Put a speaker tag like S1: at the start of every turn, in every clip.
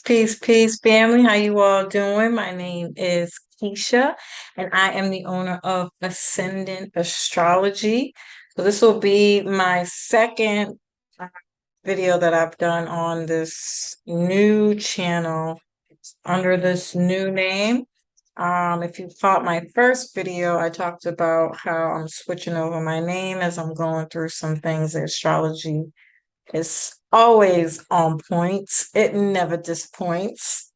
S1: Peace, family. How you all doing? My name is Keisha, and I am the owner of Ascendant Astrology. So this will be my second uh, video that I've done on this new channel under this new name. If you caught my first video, I talked about how I'm switching over my name as I'm going through some things. The astrology is always on point. It never disappoints.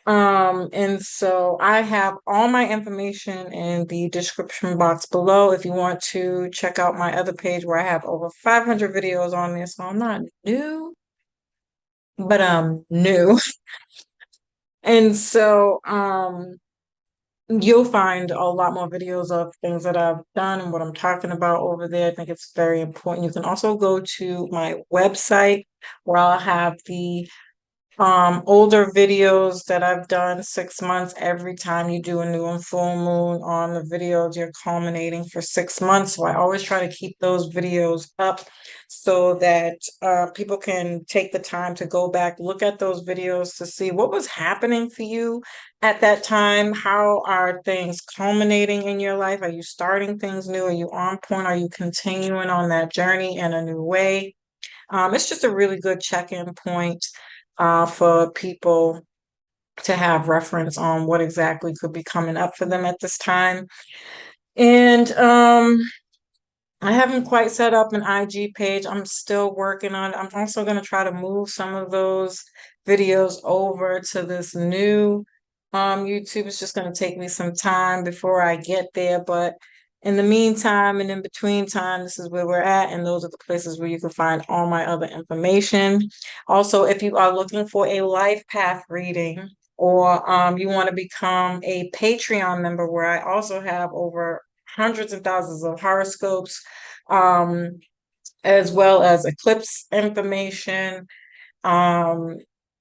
S1: And so I have all my information in the description box below if you want to check out my other page where I have over 500 videos on there. So I'm not new, but I'm new. And so you'll find a lot more videos of things that I've done and what I'm talking about over there. I think it's very important. You can also go to my website where I'll have the older videos that I've done 6 months. Every time you do a new and full moon on the videos, you're culminating for 6 months. So I always try to keep those videos up so that people can take the time to go back, look at those videos to see what was happening for you at that time. How are things culminating in your life? Are you starting things new? Are you on point? Are you continuing on that journey in a new way? It's just a really good check-in point for people to have reference on what exactly could be coming up for them at this time. And I haven't quite set up an IG page. I'm still working on it. I'm also going to try to move some of those videos over to this new YouTube. It's just going to take me some time before I get there, but in the meantime and in between time, this is where we're at, and those are the places where you can find all my other information. Also, if you are looking for a life path reading, or you want to become a Patreon member, where I also have over hundreds and thousands of horoscopes, um, as well as eclipse information. Um,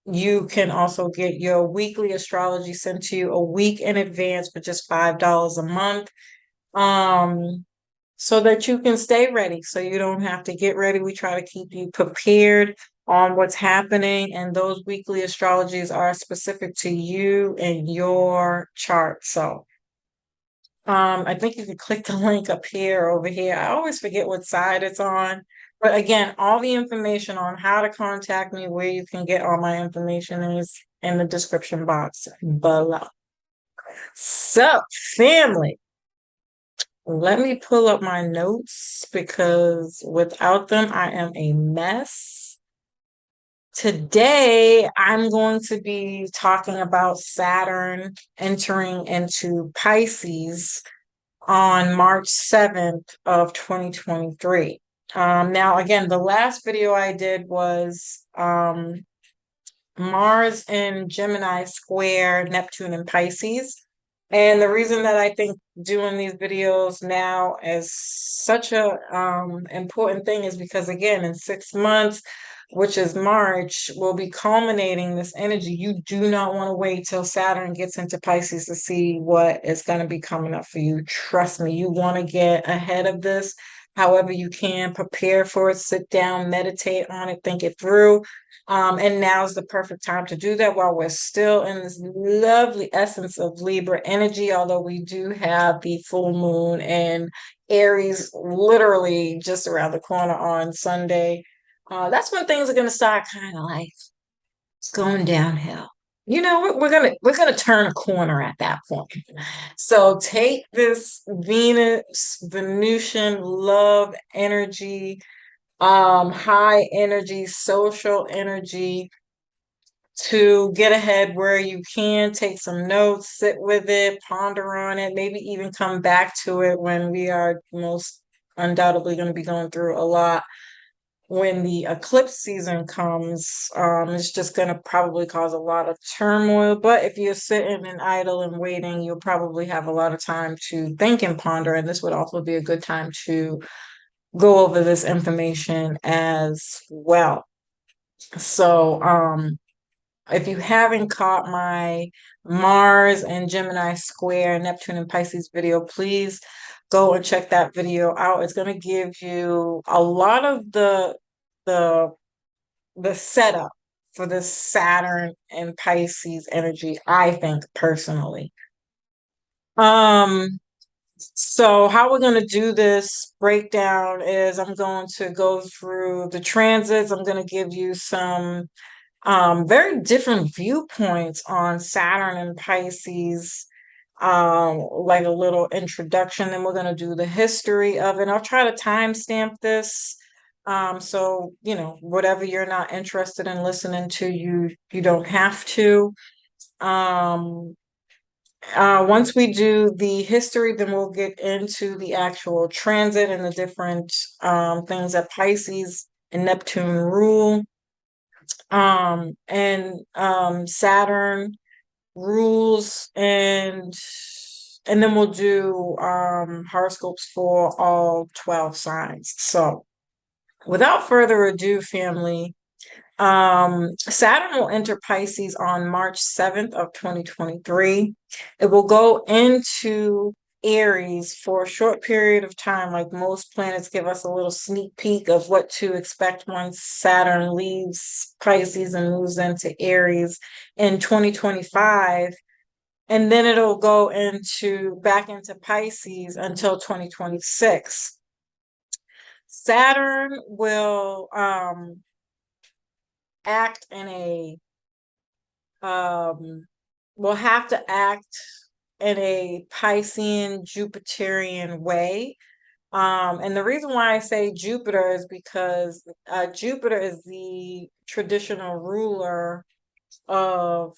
S1: you can also get your weekly astrology sent to you a week in advance for just $5 a month. So that you can stay ready, so you don't have to get ready. We try to keep you prepared on what's happening, and those weekly astrologies are specific to you and your chart. So I think you can click the link up here or over here. I always forget what side it's on. But again, all the information on how to contact me, where you can get all my information is in the description box below. So, family, let me pull up my notes because without them, I am a mess. Today, I'm going to be talking about Saturn entering into Pisces on March 7th of 2023. Now, again, the last video I did was Mars in Gemini square Neptune in Pisces. And the reason that I think doing these videos now is such a important thing is because, again, in 6 months, which is March, will be culminating this energy. You do not want to wait till Saturn gets into Pisces to see what is going to be coming up for you. Trust me, you want to get ahead of this however you can, prepare for it, sit down, meditate on it, think it through. And now's the perfect time to do that while we're still in this lovely essence of Libra energy, although we do have the full moon and Aries literally just around the corner on Sunday. That's when things are going to start kind of like going downhill. You know, we're gonna turn a corner at that point. So take this Venus, Venusian love energy, high energy, social energy to get ahead where you can. Take some notes, sit with it, ponder on it, maybe even come back to it when we are most undoubtedly going to be going through a lot. When the eclipse season comes, it's just going to probably cause a lot of turmoil. But if you're sitting and idle and waiting, you'll probably have a lot of time to think and ponder. And this would also be a good time to go over this information as well. So, if you haven't caught my Mars and Gemini square, Neptune and Pisces video, please go and check that video out. It's going to give you a lot of the the setup for this Saturn and Pisces energy, I think personally. Um, so how we're going to do this breakdown is I'm going to go through the transits. I'm going to give you some very different viewpoints on Saturn and Pisces, like a little introduction. Then we're going to do the history of it. I'll try to timestamp this. So whatever you're not interested in listening to, you don't have to. Um, Once we do the history, then we'll get into the actual transit and the different things that Pisces and Neptune rule. And Saturn rules, and then we'll do horoscopes for all 12 signs. So without further ado, family, Saturn will enter Pisces on March 7th of 2023. It will go into Aries for a short period of time. Like most planets give us a little sneak peek of what to expect once Saturn leaves Pisces and moves into Aries in 2025. And then it'll go back into Pisces until 2026. Saturn um will have to act in a Piscean Jupiterian way. And the reason why I say Jupiter is because Jupiter is the traditional ruler of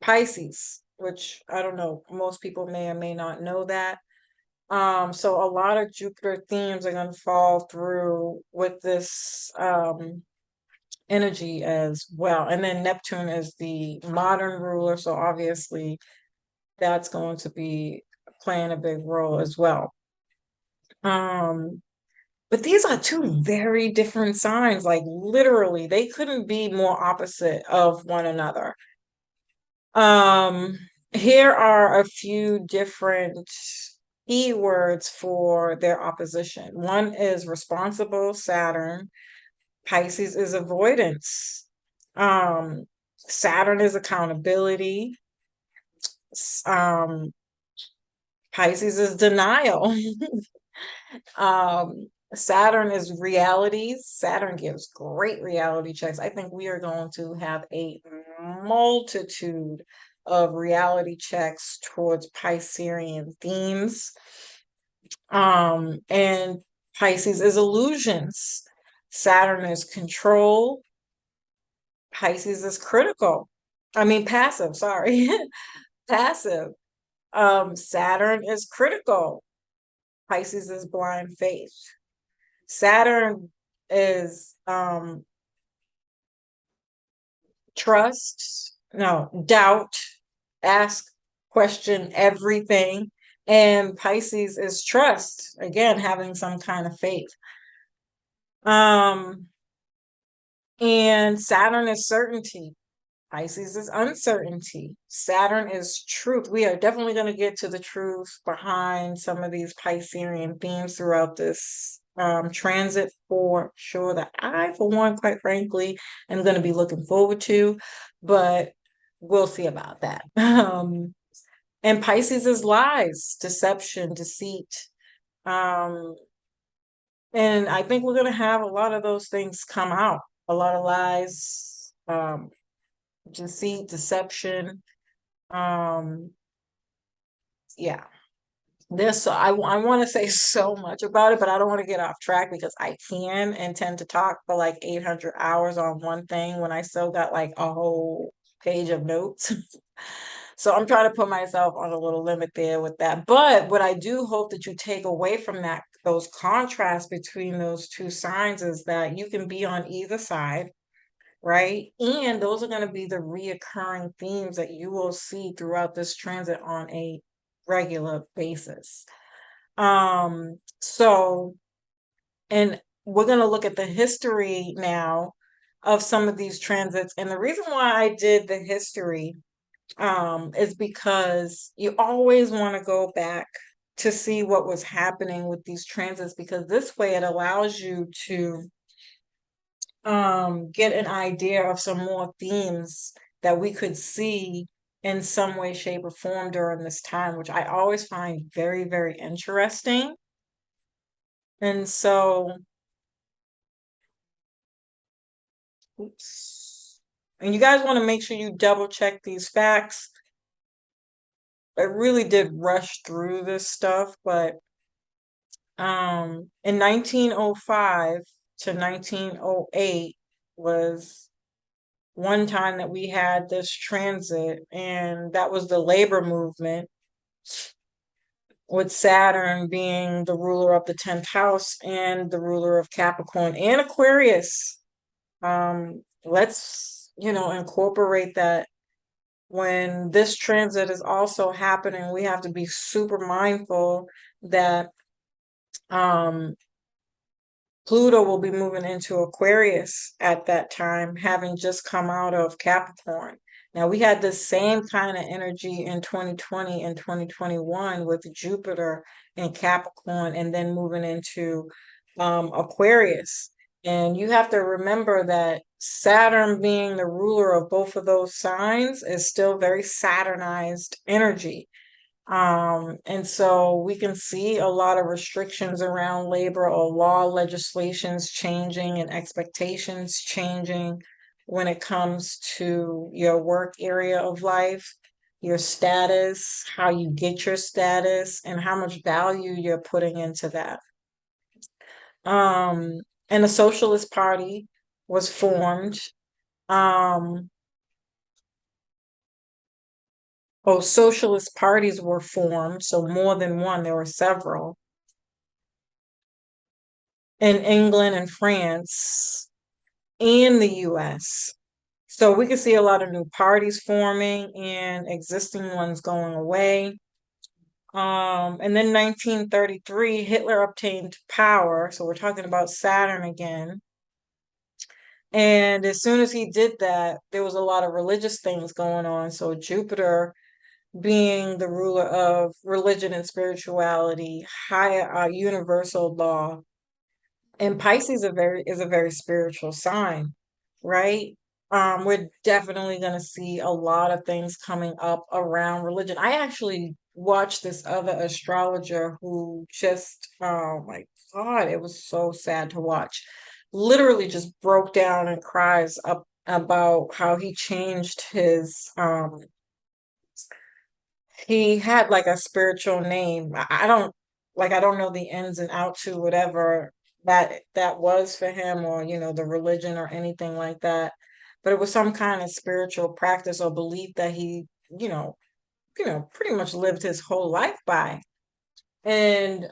S1: Pisces, which I don't know, most people may or may not know that. So a lot of Jupiter themes are going to fall through with this energy as well. And then Neptune is the modern ruler, so obviously that's going to be playing a big role as well. But these are two very different signs, like literally, they couldn't be more opposite of one another. Here are a few different keywords for their opposition. One is responsible, Saturn. Pisces is avoidance. Saturn is accountability. Um, Pisces is denial. Saturn is realities. Saturn gives great reality checks. I think we are going to have a multitude of reality checks towards Piscean themes. And Pisces is illusions. Saturn is control. Pisces is critical. I mean, passive, sorry. Passive. Saturn is critical. Pisces is blind faith. Saturn is trust, no, doubt, ask, question everything. And Pisces is trust, again, having some kind of faith. And Saturn is certainty. Pisces is uncertainty. Saturn is truth. We are definitely going to get to the truth behind some of these Piscean themes throughout this transit for sure, that I, for one, quite frankly, am going to be looking forward to, but we'll see about that. And Pisces is lies, deception, deceit. And I think we're going to have a lot of those things come out, a lot of lies, deceit, deception. Yeah. I want to say so much about it, but I don't want to get off track because I can and tend to talk for like 800 hours on one thing when I still got like a whole page of notes. So I'm trying to put myself on a little limit there with that. But what I do hope that you take away from that, those contrasts between those two signs, is that you can be on either side, right? And those are going to be the reoccurring themes that you will see throughout this transit on a regular basis. So, and we're going to look at the history now of some of these transits. And the reason why I did the history is because you always want to go back to see what was happening with these transits, because this way it allows you to get an idea of some more themes that we could see in some way, shape, or form during this time, which I always find very, very interesting. And so, oops. And you guys want to make sure you double check these facts. I really did rush through this stuff, but in 1905 to 1908 was one time that we had this transit, and that was the labor movement, with Saturn being the ruler of the 10th house and the ruler of Capricorn and Aquarius. Let's, incorporate that when this transit is also happening. We have to be super mindful that um Pluto will be moving into Aquarius at that time, having just come out of Capricorn. Now, we had the same kind of energy in 2020 and 2021 with Jupiter in Capricorn and then moving into Aquarius. And you have to remember that Saturn, being the ruler of both of those signs, is still very Saturnized energy. And so we can see a lot of restrictions around labor or law legislations changing and expectations changing when it comes to your work area of life, your status, how you get your status, and how much value you're putting into that. Um, and the Socialist Party was formed. Um, Socialist parties were formed, so more than one, there were several in England and France and the US. So we can see a lot of new parties forming and existing ones going away. And then 1933, Hitler obtained power. So we're talking about Saturn again. And as soon as he did that, there was a lot of religious things going on. So Jupiter being the ruler of religion and spirituality, higher universal law, and Pisces is a very spiritual sign, right? We're definitely going to see a lot of things coming up around religion. I actually watched this other astrologer who just, oh my God, it was so sad to watch. Literally just broke down and cries up about how he changed his he had like a spiritual name. I don't I don't know the ins and outs to whatever that was for him, or the religion or anything like that. But it was some kind of spiritual practice or belief that he, you know, pretty much lived his whole life by. And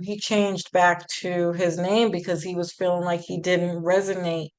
S1: he changed back to his name because he was feeling like he didn't resonate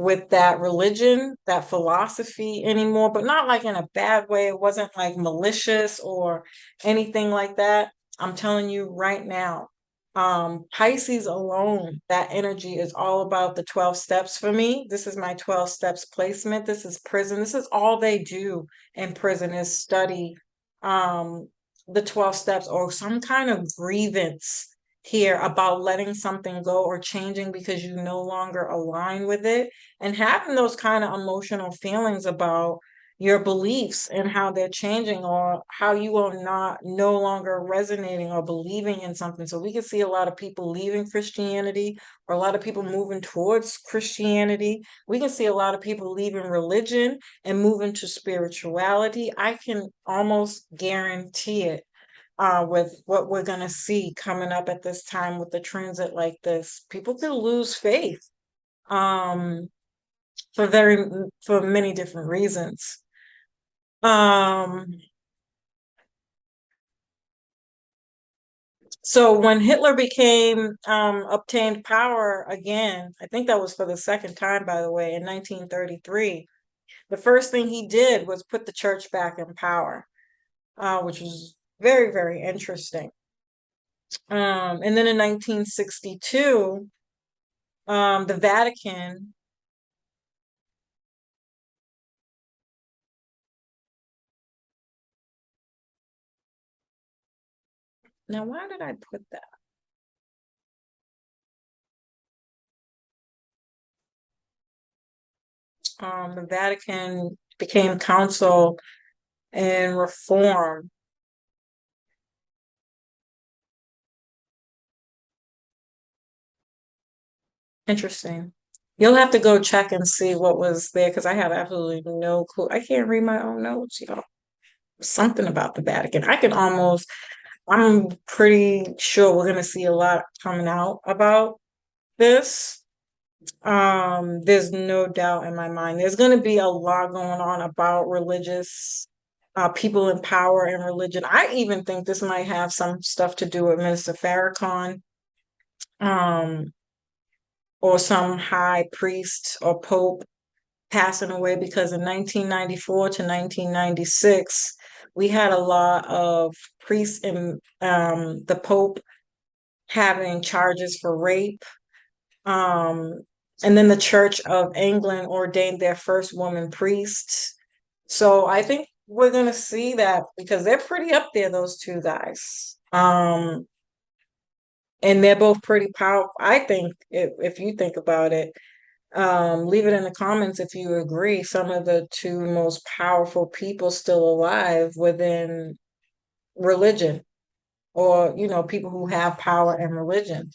S1: with that religion, that philosophy anymore, but not like in a bad way. It wasn't like malicious or anything like that. I'm telling you right now, Pisces alone, that energy is all about the 12 steps for me. This is my 12 steps placement. This is prison. This is all they do in prison is study um the 12 steps or some kind of grievance here about letting something go or changing because you no longer align with it, and having those kind of emotional feelings about your beliefs and how they're changing, or how you are not no longer resonating or believing in something. So we can see a lot of people leaving Christianity, or a lot of people moving towards Christianity. We can see a lot of people leaving religion and moving to spirituality. I can almost guarantee it, with what we're going to see coming up at this time with the transit like this. People could lose faith, um, for many different reasons. Um, so when Hitler obtained power again, I think that was for the second time, by the way, in 1933, the first thing he did was put the church back in power, which was very, very interesting. And then in 1962, the Vatican. Now, why did I put that? the Vatican became council and reform. Interesting. You'll have to go check and see what was there because I have absolutely no clue. I can't read my own notes, y'all. Something about the Vatican. I'm pretty sure we're gonna see a lot coming out about this. There's no doubt in my mind. There's gonna be a lot going on about religious people in power and religion. I even think this might have some stuff to do with Minister Farrakhan, um, or some high priest or pope passing away because in 1994 to 1996, we had a lot of priests and the Pope having charges for rape. Um, and then the Church of England ordained their first woman priest. So I think we're going to see that because they're pretty up there, those two guys. And they're both pretty powerful. I think if you think about it, leave it in the comments if you agree. Some of the two most powerful people still alive within religion, or people who have power in religion,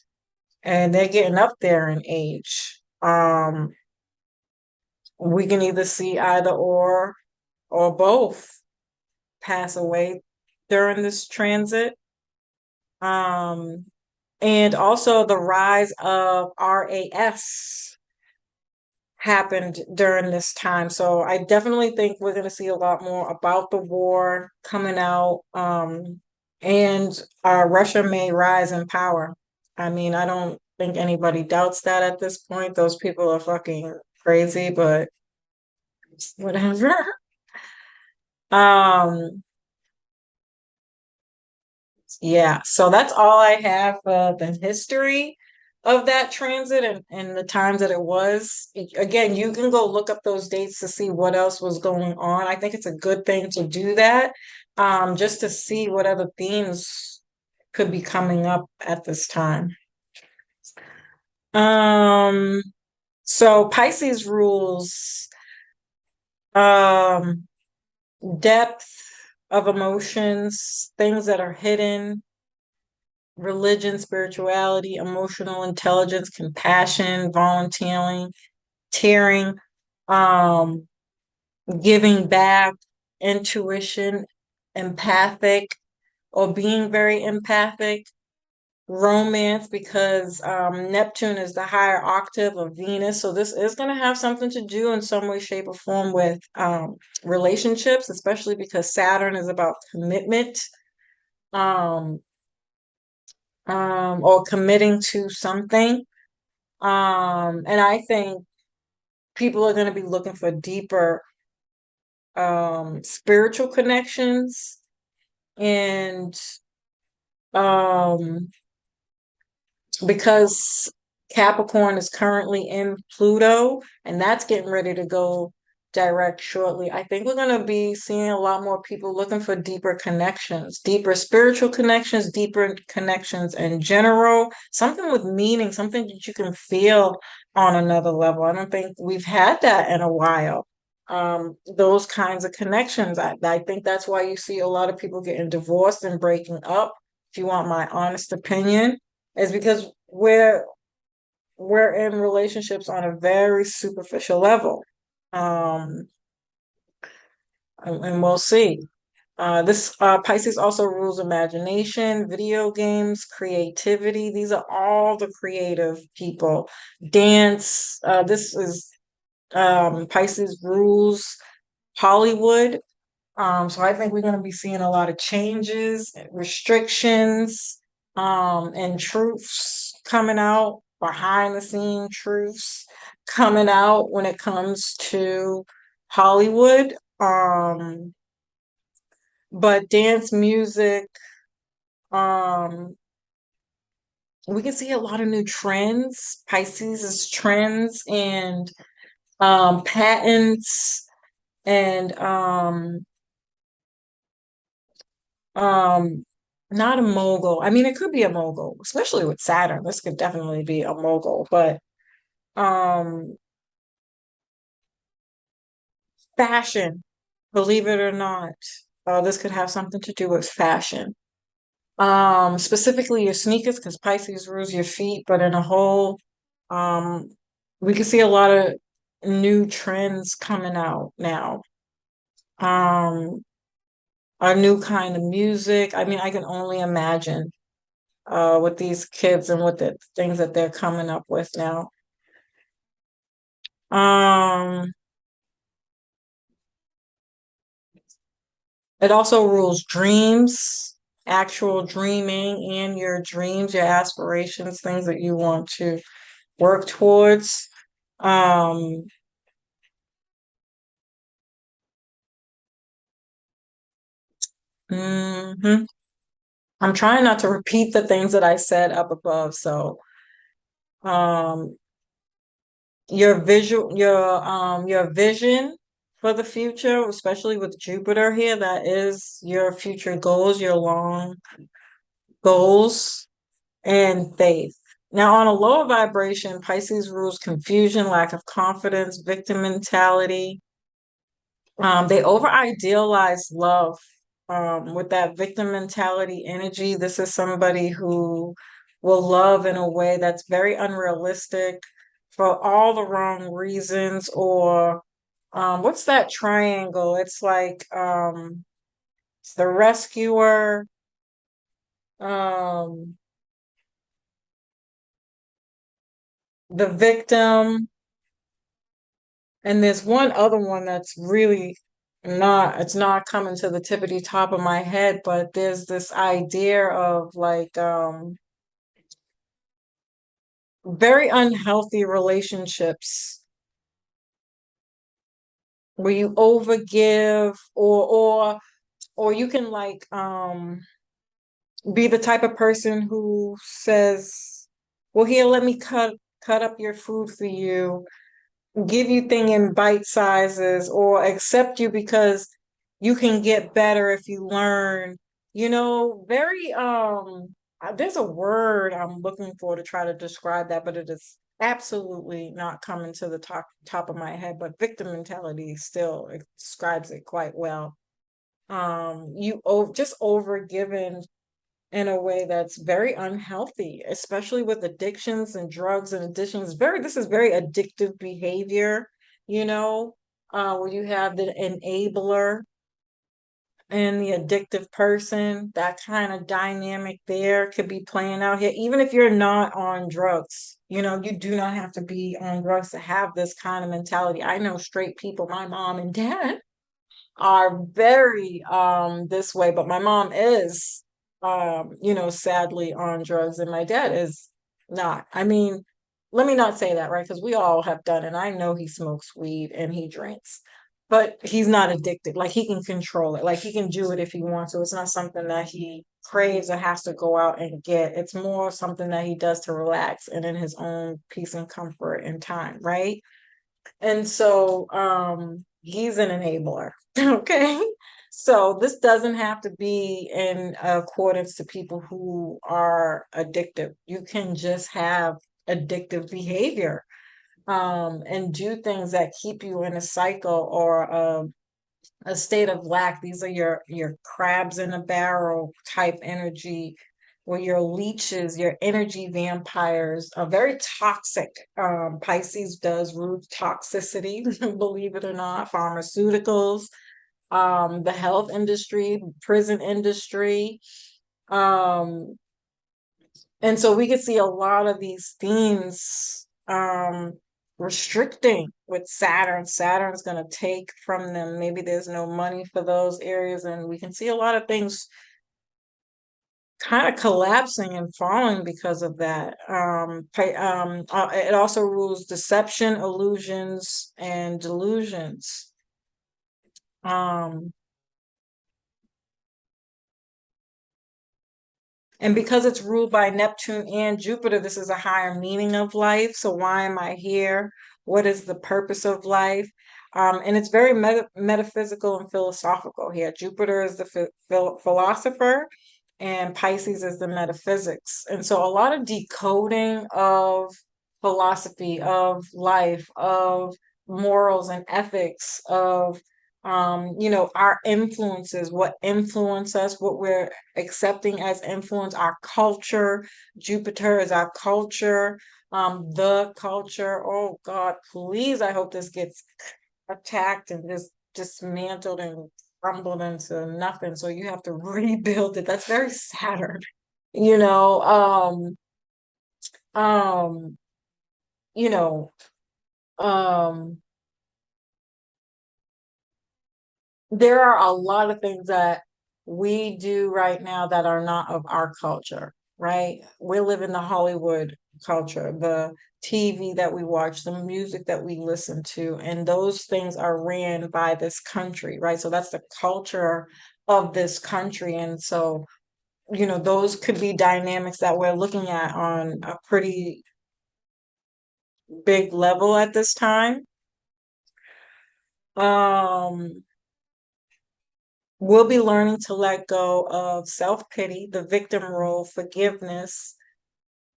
S1: and they're getting up there in age. We can either see either or both pass away during this transit. Um, and also the rise of RAS happened during this time. So I definitely think we're going to see a lot more about the war coming out. And Russia may rise in power. I mean, I don't think anybody doubts that at this point. Those people are fucking crazy, but whatever. Um, Yeah, so that's all I have for the history of that transit and the times that it was. Again, you can go look up those dates to see what else was going on. I think it's a good thing to do that, just to see what other themes could be coming up at this time. Um, so Pisces rules um depth of emotions, things that are hidden, religion, spirituality, emotional intelligence, compassion, volunteering, tearing, um, giving back, intuition, empathic, or being very empathic, romance, because Neptune is the higher octave of Venus. So this is going to have something to do in some way, shape, or form with relationships, especially because Saturn is about commitment. Um, or committing to something. And I think people are going to be looking for deeper spiritual connections and um because Capricorn is currently in Pluto and that's getting ready to go direct shortly. I think we're going to be seeing a lot more people looking for deeper connections, deeper spiritual connections, deeper connections in general, something with meaning, something that you can feel on another level. I don't think we've had that in a while. Those kinds of connections. I think that's why you see a lot of people getting divorced and breaking up. If you want my honest opinion, is because we're in relationships on a very superficial level. Um, and we'll see. This Pisces also rules imagination, video games, creativity. These are all the creative people. Dance. This is Pisces rules Hollywood. So I think we're going to be seeing a lot of changes, restrictions, and truths coming out, behind the scene truths coming out when it comes to Hollywood. But dance music, um, we can see a lot of new trends. Pisces is trends and patents and Um, not a mogul. I mean, it could be a mogul, especially with Saturn. This could definitely be a mogul, but um, Fashion, believe it or not. This could have something to do with fashion. Specifically your sneakers, because Pisces rules your feet, but in a whole, um, we can see a lot of new trends coming out now. Um, a new kind of music. I mean, I can only imagine with these kids and with the things that they're coming up with now. Um, it also rules dreams, actual dreaming and your dreams, your aspirations, things that you want to work towards. Um, mhm. I'm trying not to repeat the things that I said up above. So, um, your vision for the future, especially with Jupiter here, that is your future goals, your long goals, and faith. Now, on a lower vibration, Pisces rules confusion, lack of confidence, victim mentality. They over idealize love with that victim mentality energy. This is somebody who will love in a way that's very unrealistic for all the wrong reasons. Or what's that triangle? It's like it's the rescuer, um, the victim, and there's one other one that's really it's not coming to the tippity top of my head, but there's this idea of like very unhealthy relationships where you overgive or you can like be the type of person who says, well, here, let me cut up your food for you, give you thing in bite sizes, or accept you because you can get better if you learn. Very there's a word I'm looking for to try to describe that, but it is absolutely not coming to the top of my head. But victim mentality still it describes it quite well. Just over given in a way that's very unhealthy, especially with addictions and drugs and addictions. This is very addictive behavior, you know, where you have the enabler and the addictive person. That kind of dynamic there could be playing out here, even if you're not on drugs. You do not have to be on drugs to have this kind of mentality. I know straight people, my mom and dad are very this way, but my mom is sadly on drugs and my dad is not. I mean, let me not say that, right? Because we all have done it. I know he smokes weed and he drinks, but he's not addicted. Like he can control it. Like he can do it if he wants to. It's not something that he craves or has to go out and get. It's more something that he does to relax and in his own peace and comfort and time, right? And so he's an enabler. Okay. So this doesn't have to be in accordance to people who are addictive. You can just have addictive behavior and do things that keep you in a cycle or a state of lack. These are your crabs in a barrel type energy, where your leeches, your energy vampires are very toxic. Pisces does root toxicity, believe it or not, pharmaceuticals, the health industry, prison industry. Um, and so we could see a lot of these themes restricting with Saturn. Saturn's going to take from them. Maybe there's no money for those areas, and we can see a lot of things kind of collapsing and falling because of that. It also rules deception, illusions, and delusions. Um, And because it's ruled by Neptune and Jupiter, this is a higher meaning of life. So why am I here? What is the purpose of life? And it's very metaphysical and philosophical here. Jupiter is the philosopher, and Pisces is the metaphysics. And so a lot of decoding of philosophy, of life, of morals and ethics of our influences, what influence us, what we're accepting as influence, our culture. Jupiter is our culture, the culture. Oh God, please, I hope this gets attacked and just dismantled and crumbled into nothing. So you have to rebuild it. That's very Saturn, you know. Um, you know, um there are a lot of things that we do right now that are not of our culture, right? We live in the Hollywood culture, the TV that we watch, the music that we listen to, and those things are ran by this country, right? So that's the culture of this country. And so, those could be dynamics that we're looking at on a pretty big level at this time. Um, We'll be learning to let go of self-pity, the victim role, forgiveness,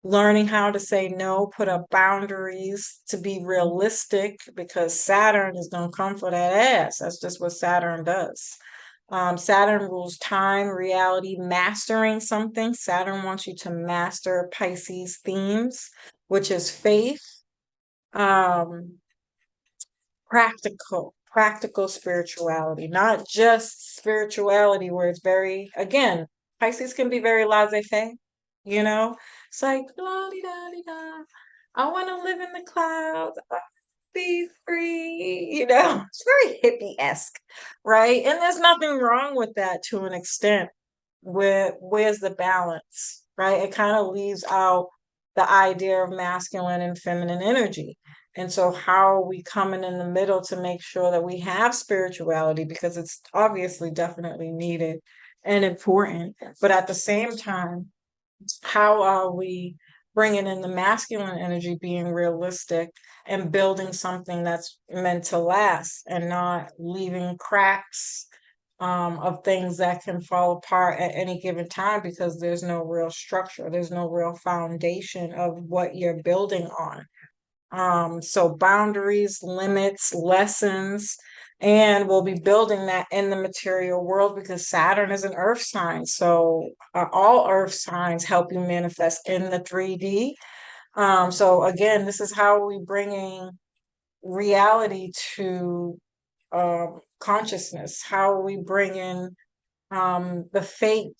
S1: learning how to say no, put up boundaries, to be realistic, because Saturn is going to come for that ass. That's just what Saturn does. Saturn rules time, reality, mastering something. Saturn wants you to master Pisces themes, which is faith, um, practical spirituality, not just spirituality where it's very, again, Pisces can be very laissez-faire, you know? It's like la di da di da. I want to live in the clouds. I wanna be free, It's very hippie-esque, right? And there's nothing wrong with that to an extent. Where's the balance, right? It kind of leaves out the idea of masculine and feminine energy. And so, how are we coming in the middle to make sure that we have spirituality? Because it's obviously definitely needed and important. But at the same time, how are we bringing in the masculine energy, being realistic and building something that's meant to last and not leaving cracks of things that can fall apart at any given time because there's no real structure, there's no real foundation of what you're building on. So boundaries, limits, lessons, and we'll be building that in the material world because Saturn is an earth sign. So all earth signs help you manifest in the 3D. So again, this is how we bringing reality to consciousness. How are we bringing the fake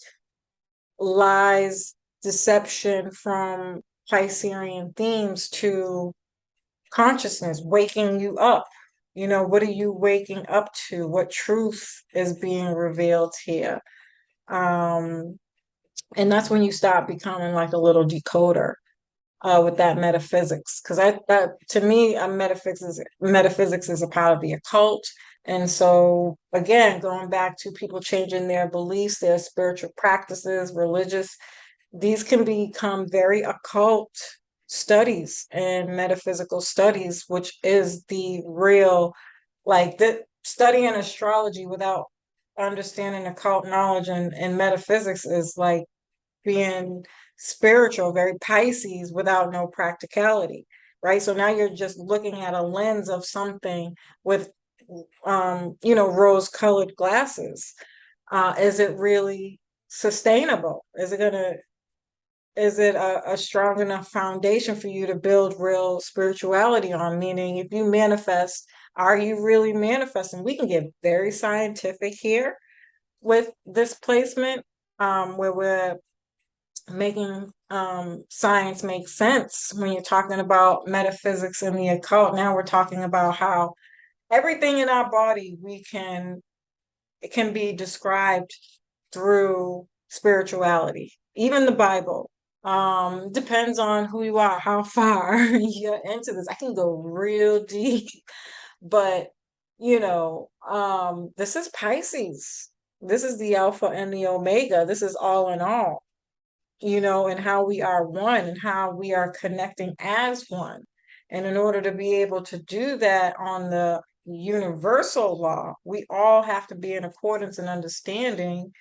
S1: lies, deception from Piscean themes to consciousness, waking you up. What are you waking up to? What truth is being revealed here? Um, and that's when you stop becoming like a little decoder with that metaphysics. Because that to me, metaphysics is a part of the occult. And so again, going back to people changing their beliefs, their spiritual practices, religious, these can become very occult studies and metaphysical studies, which is the real, like the studying astrology without understanding occult knowledge and metaphysics is like being spiritual, very Pisces without no practicality, right? So now you're just looking at a lens of something with rose-colored glasses. Is it really sustainable? Is it a strong enough foundation for you to build real spirituality on? Meaning, if you manifest, are you really manifesting? We can get very scientific here with this placement, where we're making science make sense when you're talking about metaphysics and the occult. Now we're talking about how everything in our body it can be described through spirituality, even the Bible. Depends on who you are, how far you're into this. I can go real deep, but this is Pisces. This is the Alpha and the Omega. This is all in all, and how we are one and how we are connecting as one. And in order to be able to do that on the universal law, we all have to be in accordance and understanding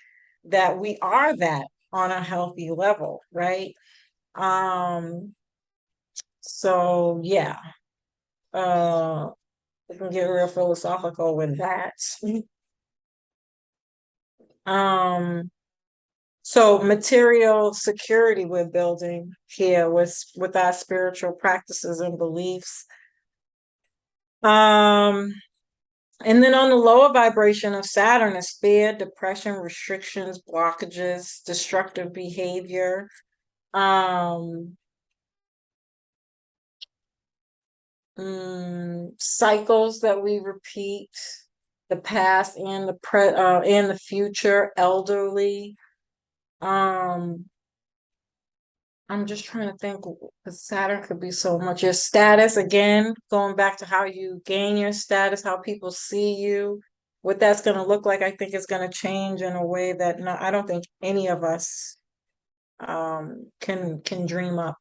S1: that we are that on a healthy level, right? Um, so yeah. Uh We can get real philosophical with that. Um, so material security we're building here with our spiritual practices and beliefs. Um, and then on the lower vibration of Saturn is fear, depression, restrictions, blockages, destructive behavior, um, cycles that we repeat, the past and and the future, elderly. Um, I'm just trying to think, because Saturn could be so much. Your status, again, going back to how you gain your status, how people see you, what that's going to look like, I think is going to change in a way that I don't think any of us can dream up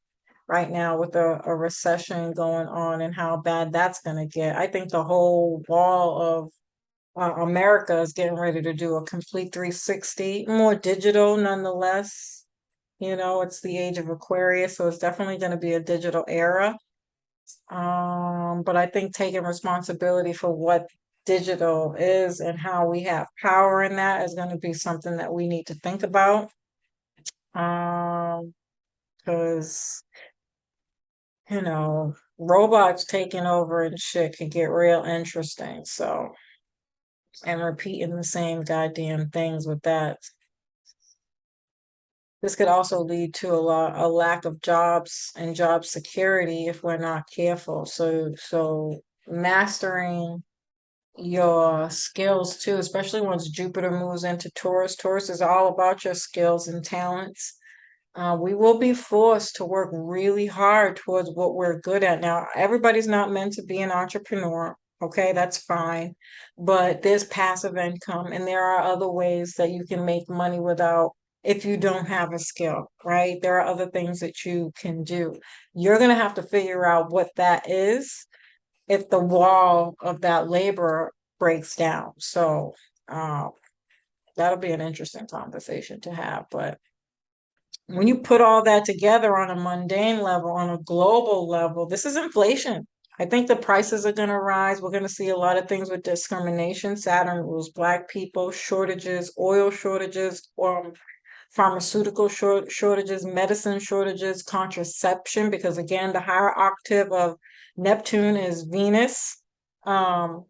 S1: right now with a recession going on and how bad that's going to get. I think the whole wall of America is getting ready to do a complete 360, more digital nonetheless. It's the age of Aquarius, so it's definitely going to be a digital era. But I think taking responsibility for what digital is and how we have power in that is going to be something that we need to think about. Because robots taking over and shit could get real interesting. So, and repeating the same goddamn things with that. This could also lead to a lack of jobs and job security if we're not careful. So mastering your skills too, especially once Jupiter moves into Taurus. Taurus is all about your skills and talents. We will be forced to work really hard towards what we're good at. Now, everybody's not meant to be an entrepreneur. Okay, that's fine. But there's passive income, and there are other ways that you can make money without, if you don't have a skill, right? There are other things that you can do. You're going to have to figure out what that is if the wall of that labor breaks down. So, um, that'll be an interesting conversation to have. But when you put all that together on a mundane level, on a global level, this is inflation. I think the prices are going to rise. We're going to see a lot of things with discrimination. Saturn rules Black people, shortages, oil shortages, pharmaceutical shortages, medicine shortages, contraception, because again, the higher octave of Neptune is Venus. Of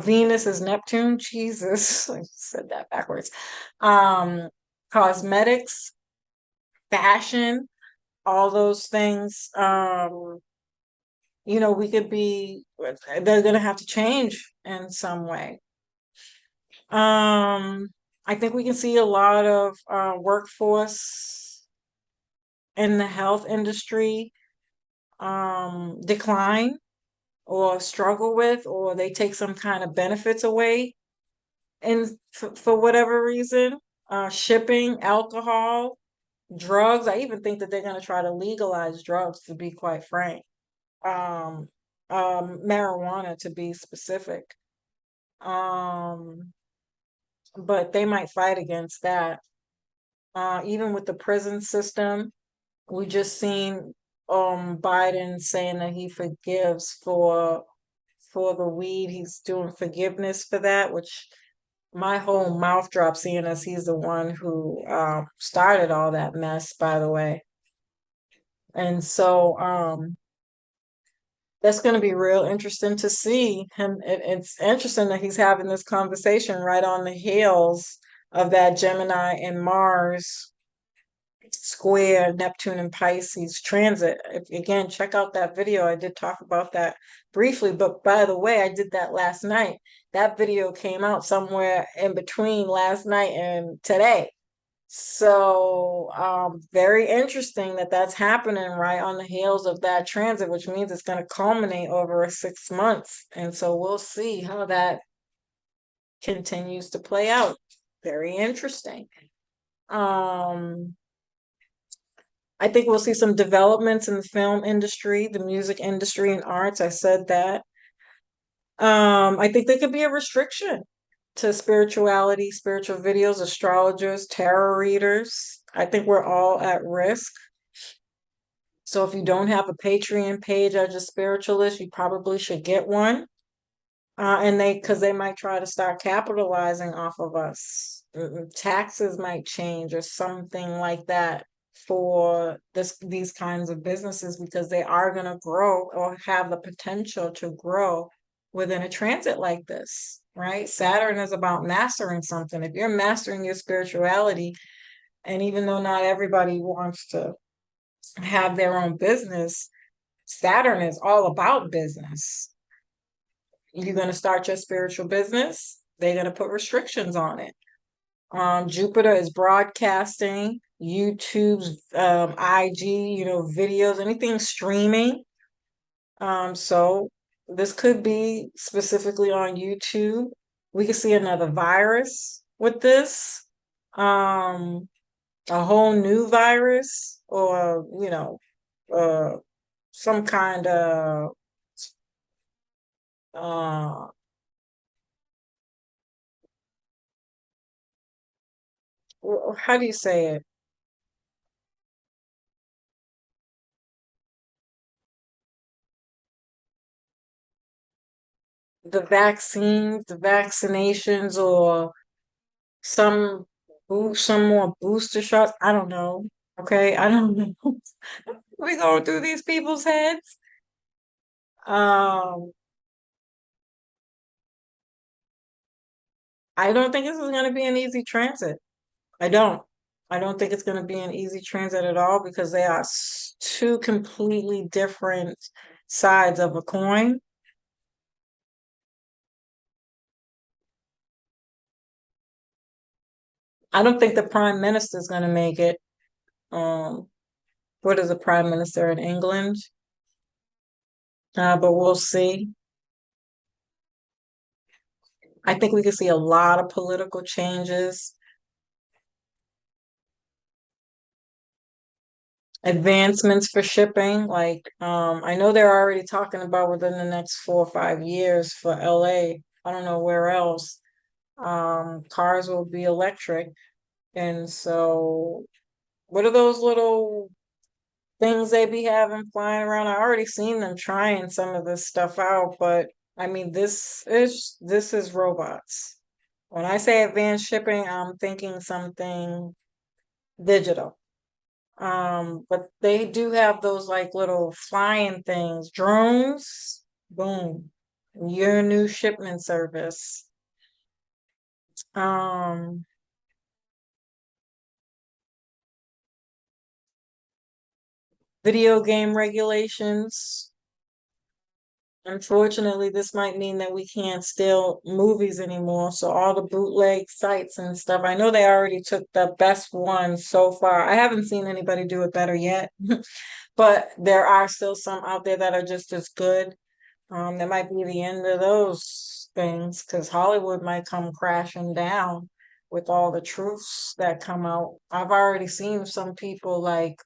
S1: Venus is Neptune. Jesus, I said that backwards. Cosmetics, fashion, all those things. We could be, they're going to have to change in some way. I think we can see a lot of workforce in the health industry decline or struggle with, or they take some kind of benefits away, and for whatever reason, shipping, alcohol, drugs. I even think that they're going to try to legalize drugs, to be quite frank. um, Marijuana to be specific. Um, but they might fight against that. Even with the prison system, we just seen Biden saying that he forgives for the weed. He's doing forgiveness for that, which my whole mouth drops seeing as he's the one who started all that mess, by the way. And so that's going to be real interesting to see him. It's interesting that he's having this conversation right on the heels of that Gemini and Mars square, Neptune and Pisces transit. Again, check out that video. I did talk about that briefly, but by the way, I did that last night. That video came out somewhere in between last night and today. So, very interesting that that's happening right on the heels of that transit, which means it's going to culminate over 6 months. And so we'll see how that continues to play out. Very interesting. I think we'll see some developments in the film industry, the music industry, and arts. I said that. I think there could be a restriction to spirituality, spiritual videos, astrologers, tarot readers. I think we're all at risk. So if you don't have a Patreon page as a spiritualist, you probably should get one. And because they might try to start capitalizing off of us. Taxes might change or something like that for these kinds of businesses because they are going to grow or have the potential to grow within a transit like this, right? Saturn is about mastering something. If you're mastering your spirituality, and even though not everybody wants to have their own business, Saturn is all about business. You're going to start your spiritual business, they're going to put restrictions on it. Jupiter is broadcasting, YouTube's IG, videos, anything streaming. So this could be specifically on YouTube. We could see another virus with this, a whole new virus, or some kind of uh, how do you say it? The vaccines, the vaccinations, or some more booster shots. I don't know. Okay, I don't know. We going through these people's heads. Um, I don't think this is going to be an easy transit. I don't. I don't think it's going to be an easy transit at all because they are two completely different sides of a coin. I don't think the prime minister is going to make it. Um, what is the prime minister in England? But we'll see. I think we could see a lot of political changes, advancements for shipping. Like, I know they're already talking about within the next 4 or 5 years for LA. I don't know where else. Cars will be electric. And so, what are those little things they be having flying around? I already seen them trying some of this stuff out, but I mean, this is robots. When I say advanced shipping, I'm thinking something digital. But they do have those like little flying things, drones. Boom, your new shipment service. Um, Video game regulations. Unfortunately, this might mean that we can't steal movies anymore. So all the bootleg sites and stuff. I know they already took the best one so far. I haven't seen anybody do it better yet, but there are still some out there that are just as good. That might be the end of those things because Hollywood might come crashing down with all the truths that come out. I've already seen some people like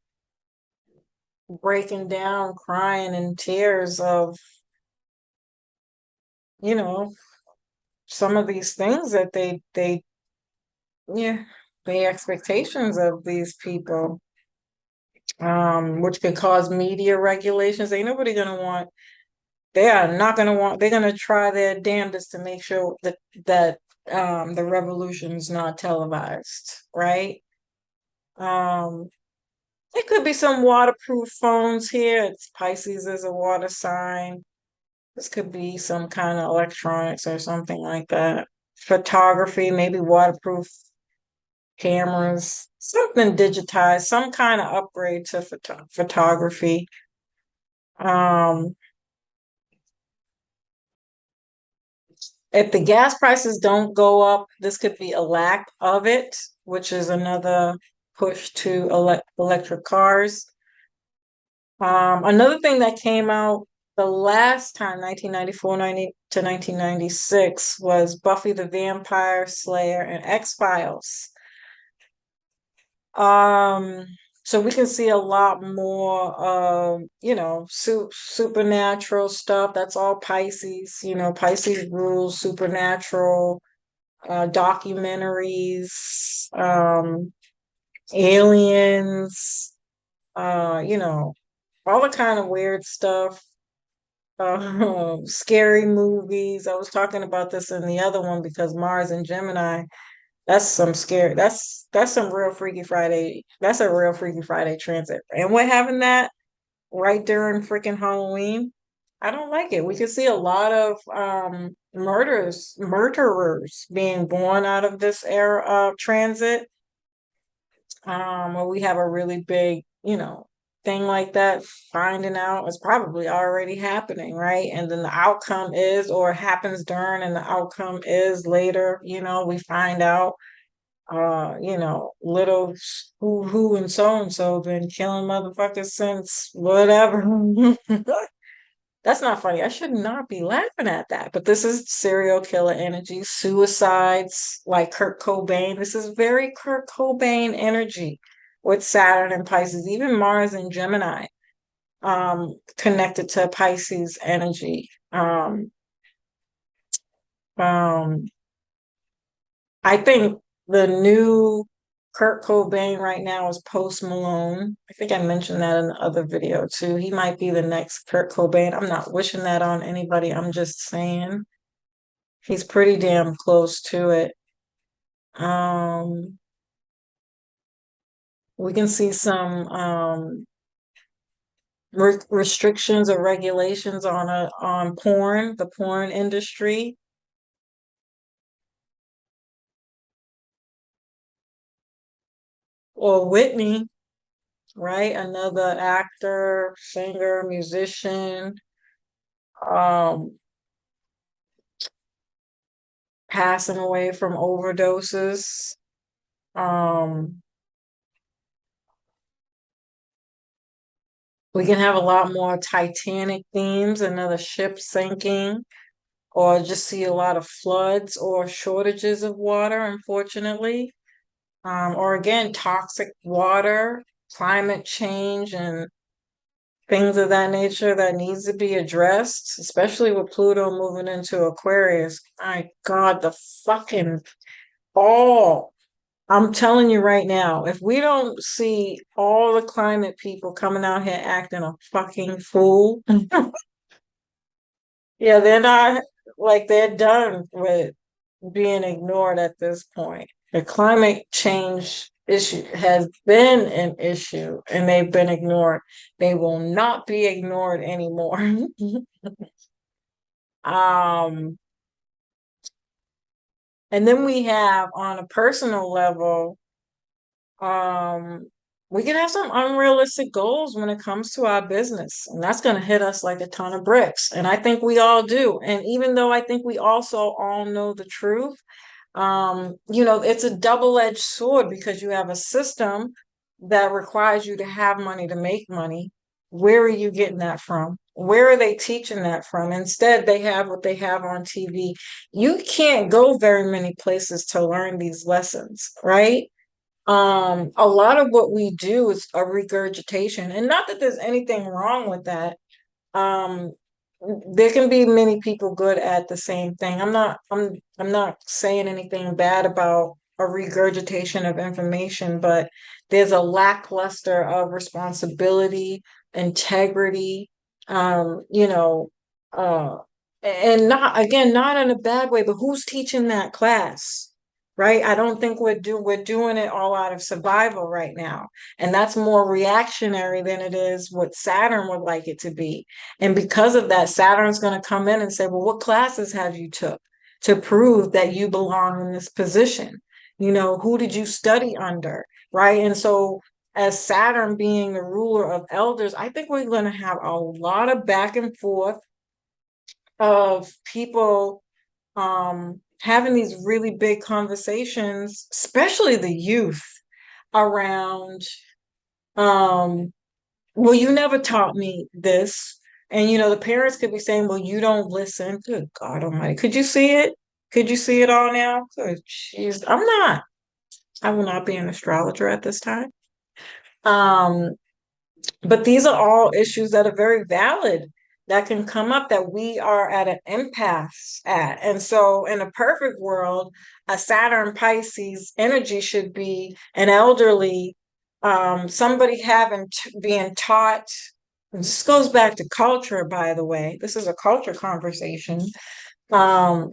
S1: breaking down, crying in tears of, you know, some of these things that yeah, the expectations of these people, which could cause media regulations. Ain't nobody gonna want, they are not gonna want, they're gonna try their damnedest to make sure that the revolution is not televised, right? Um, it could be some waterproof phones here. It's Pisces is a water sign. This could be some kind of electronics or something like that. Photography, maybe waterproof cameras, something digitized, some kind of upgrade to photography. Um, if the gas prices don't go up, this could be a lack of it, which is another push to electric cars. Another thing that came out the last time, 1994, 90 to 1996, was Buffy the Vampire Slayer and X-Files. Um, so we can see a lot more supernatural stuff. That's all Pisces, Pisces rules supernatural, documentaries, aliens, all the kind of weird stuff. scary movies. I was talking about this in the other one because Mars and Gemini, that's some scary, that's some real Freaky Friday. That's a real Freaky Friday transit. And we're having that right during freaking Halloween. I don't like it. We can see a lot of murderers being born out of this era of transit, where we have a really big, thing like that, finding out it's probably already happening, right? And then the outcome is, or happens during, and the outcome is later, we find out, little who and so been killing motherfuckers since whatever. That's not funny. I should not be laughing at that. But this is serial killer energy, suicides like Kurt Cobain. This is very Kurt Cobain energy with Saturn and Pisces, even Mars and Gemini, connected to Pisces energy. Um, I think the new Kurt Cobain right now is Post Malone. I think I mentioned that in the other video too. He might be the next Kurt Cobain. I'm not wishing that on anybody. I'm just saying he's pretty damn close to it. Um, we can see some restrictions or regulations on porn, the porn industry. Or Whitney, right? Another actor, singer, musician, um, passing away from overdoses. Um, we can have a lot more Titanic themes, another ship sinking, or just see a lot of floods or shortages of water, unfortunately. Or again, toxic water, climate change, and things of that nature that needs to be addressed, especially with Pluto moving into Aquarius. My God, the fucking all. I'm telling you right now, if we don't see all the climate people coming out here acting a fucking fool, yeah, they're not like they're done with being ignored at this point. The climate change issue has been an issue and they've been ignored. They will not be ignored anymore. um, and then we have on a personal level, um, we can have some unrealistic goals when it comes to our business, and that's going to hit us like a ton of bricks. And I think we all do. And even though I think we also all know the truth, it's a double-edged sword because you have a system that requires you to have money to make money. Where are you getting that from? Where are they teaching that from? Instead, they have what they have on TV. You can't go very many places to learn these lessons, right? A lot of what we do is a regurgitation, and not that there's anything wrong with that. um there can be many people good at the same thing. I'm not saying anything bad about a regurgitation of information, but there's a lackluster of responsibility, integrity, you know, uh and not, again, not in a bad way, but who's teaching that class? Right? I don't think we're doing it all out of survival right now. And that's more reactionary than it is what Saturn would like it to be. And because of that, Saturn's going to come in and say, well, what classes have you took to prove that you belong in this position? Who did you study under? Right? And so as Saturn being the ruler of elders, I think we're going to have a lot of back and forth of people having these really big conversations, especially the youth, around well, you never taught me this. And the parents could be saying, well, you don't listen. Good God Almighty. Could you see it? Could you see it all now? Good jeez. I will not be an astrologer at this time. Um, but these are all issues that are very valid, that can come up, that we are at an impasse at. And so in a perfect world, a Saturn Pisces energy should be an elderly, somebody being taught this goes back to culture, by the way. This is a culture conversation. Um,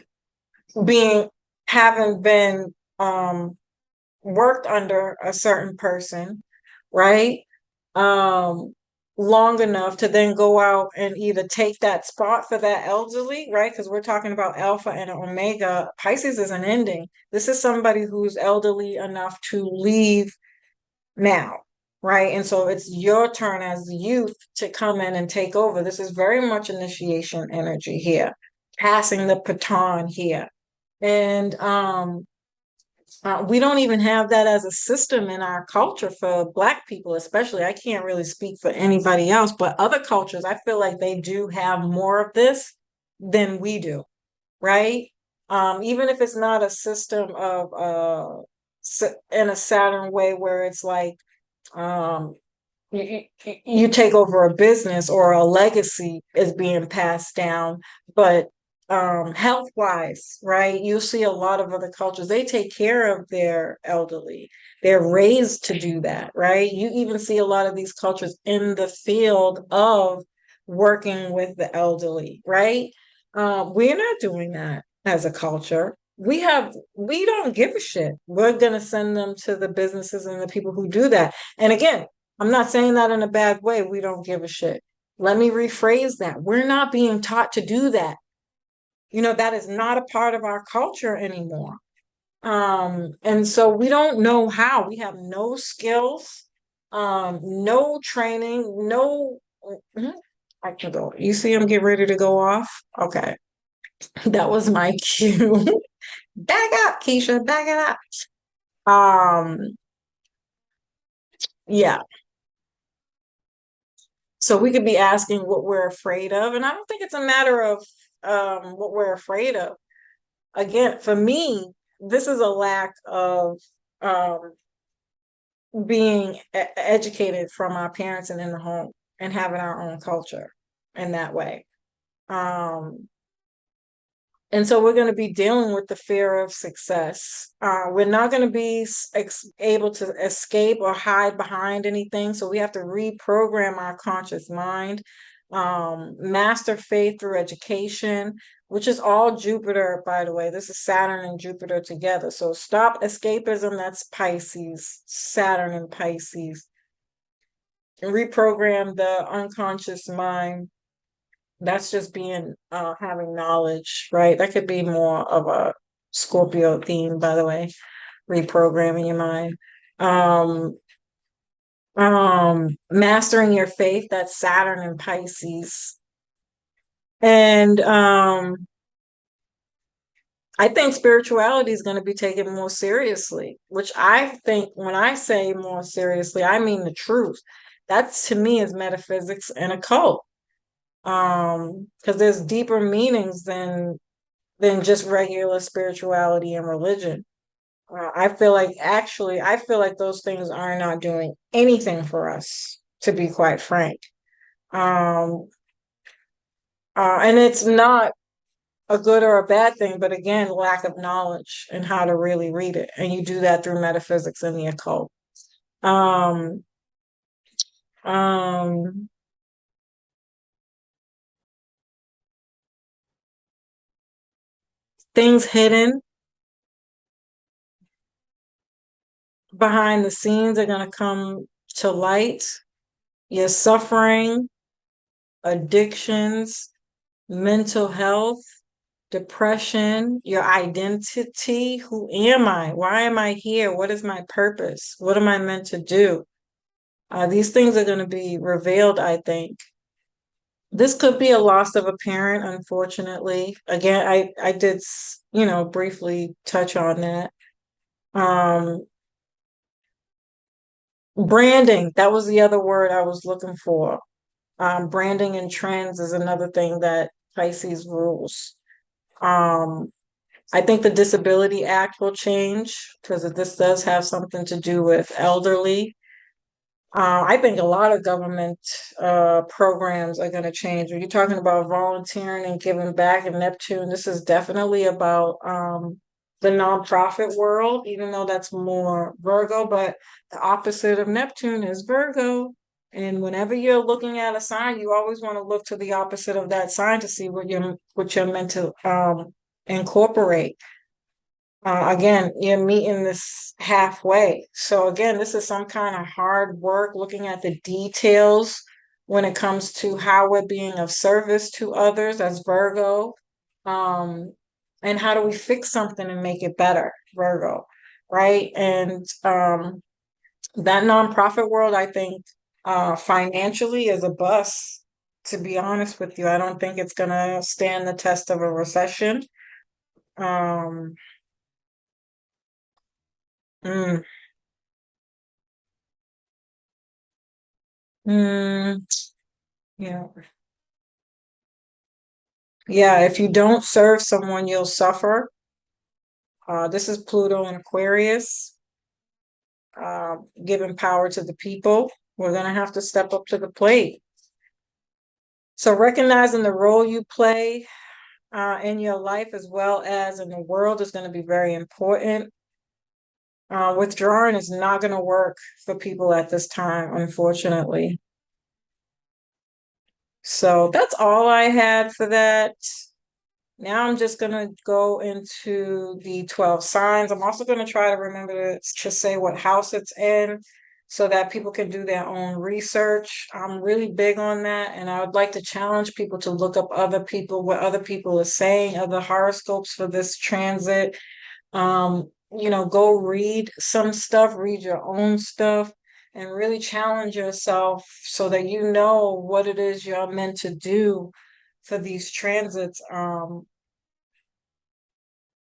S1: being having been worked under a certain person, right? Um, long enough to then go out and either take that spot for that elderly, right? Because we're talking about Alpha and Omega. Pisces is an ending. This is somebody who's elderly enough to leave now, right? And so it's your turn as the youth to come in and take over. This is very much initiation energy here, passing the baton here. And we don't even have that as a system in our culture for Black people, especially. I can't really speak for anybody else, but other cultures, I feel like they do have more of this than we do, right? Even if it's not a system of in a Saturn way where it's like um, you take over a business or a legacy is being passed down, but health wise, right? You'll see a lot of other cultures, they take care of their elderly. They're raised to do that, right? You even see a lot of these cultures in the field of working with the elderly, right? We're not doing that as a culture. We don't give a shit. We're gonna send them to the businesses and the people who do that. And again, I'm not saying that in a bad way. We don't give a shit. Let me rephrase that. We're not being taught to do that. That is not a part of our culture anymore. And so we don't know how. We have no skills, no training, no. Mhm. I can go. You see, I'm getting ready to go off. Okay, that was my cue. Back up, Keisha. Back it up. Yeah. So we could be asking what we're afraid of, and I don't think it's a matter of what we're afraid of. Again, for me, this is a lack of um, being educated from our parents and in the home and having our own culture in that way. Um, and so we're going to be dealing with the fear of success. We're not going to be able to escape or hide behind anything. So we have to reprogram our conscious mind, master faith through education, which is all Jupiter, by the way. This is Saturn and Jupiter together. So stop escapism. That's Pisces, Saturn and Pisces. And reprogram the unconscious mind. That's just being having knowledge, right? That could be more of a Scorpio theme, by the way, reprogramming your mind. Um, mastering your faith, that's Saturn and Pisces. And I think spirituality is going to be taken more seriously, which I think when I say more seriously, I mean the truth. That to me is metaphysics and occult. Because there's deeper meanings than just regular spirituality and religion. I feel like those things are not doing anything for us, to be quite frank. Um, and it's not a good or a bad thing, but again, lack of knowledge and how to really read it. And you do that through metaphysics and the occult. Um, um, things hidden behind the scenes are going to come to light. Your suffering, addictions, mental health, depression, your identity. Who am I? Why am I here? What is my purpose? What am I meant to do? These things are going to be revealed, I think. This could be a loss of a parent, unfortunately. Again, I did, briefly touch on that. Um, branding, that was the other word I was looking for. Branding and trends is another thing that Pisces rules. Um, I think the Disability Act will change because this does have something to do with elderly. I think a lot of government programs are going to change. When you're talking about volunteering and giving back in Neptune, this is definitely about the nonprofit world, even though that's more Virgo, but the opposite of Neptune is Virgo. And whenever you're looking at a sign, you always want to look to the opposite of that sign to see what you're meant to incorporate. Again, you're meeting this halfway. So again, this is some kind of hard work looking at the details when it comes to how we're being of service to others as Virgo. Um, and how do we fix something and make it better, Virgo, right? And that nonprofit world, I think, financially is a bust, to be honest with you. I don't think it's gonna stand the test of a recession. Um, mm, mm, yeah. Yeah, if you don't serve someone, you'll suffer. This is Pluto and Aquarius, giving power to the people. We're gonna have to step up to the plate. So recognizing the role you play in your life as well as in the world is going to be very important. Withdrawing is not going to work for people at this time, unfortunately. So that's all I had for that. Now I'm just going to go into the 12 signs. I'm also going to try to remember to say what house it's in so that people can do their own research. I'm really big on that, and I would like to challenge people to look up other people, what other people are saying, other horoscopes for this transit. Go read some stuff, read your own stuff, and really challenge yourself so that you know what it is you're meant to do for these transits.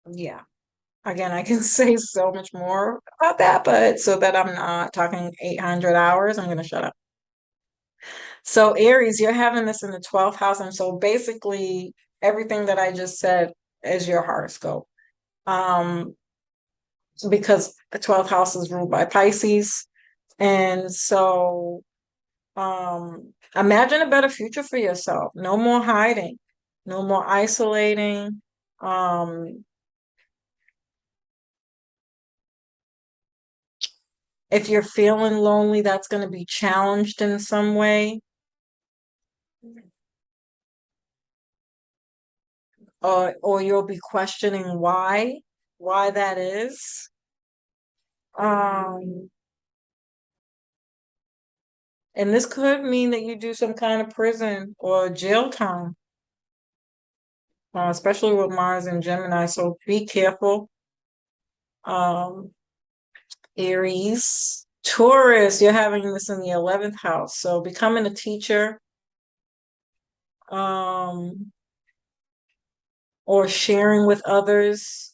S1: Yeah. Again, I can say so much more about that, but so that I'm not talking 800 hours, I'm going to shut up. So, Aries, you're having this in the 12th house. And so basically, everything that I just said is your horoscope. Um, because the 12th house is ruled by Pisces. And so, imagine a better future for yourself. No more hiding, no more isolating. Um, if you're feeling lonely, that's going to be challenged in some way, or you'll be questioning why that is. Um, and this could mean that you do some kind of prison or jail time, especially with Mars and Gemini. So be careful. Um, Aries, Taurus, you're having this in the 11th house. So becoming a teacher, um, or sharing with others,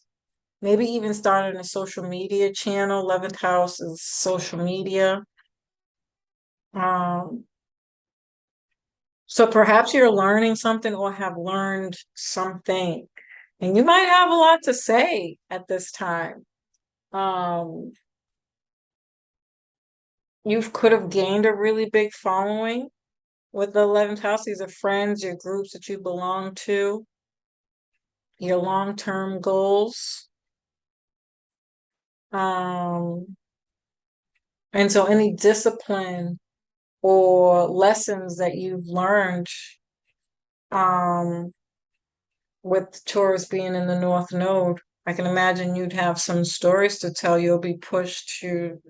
S1: maybe even starting a social media channel. 11th house is social media. Um, so perhaps you're learning something or have learned something, and you might have a lot to say at this time. Um, you could have gained a really big following with the 11th house. These are friends, your groups that you belong to, your long-term goals. Um, and so any discipline or lessons that you've learned, um, with Taurus being in the North Node, I can imagine you'd have some stories to tell. You'll be pushed to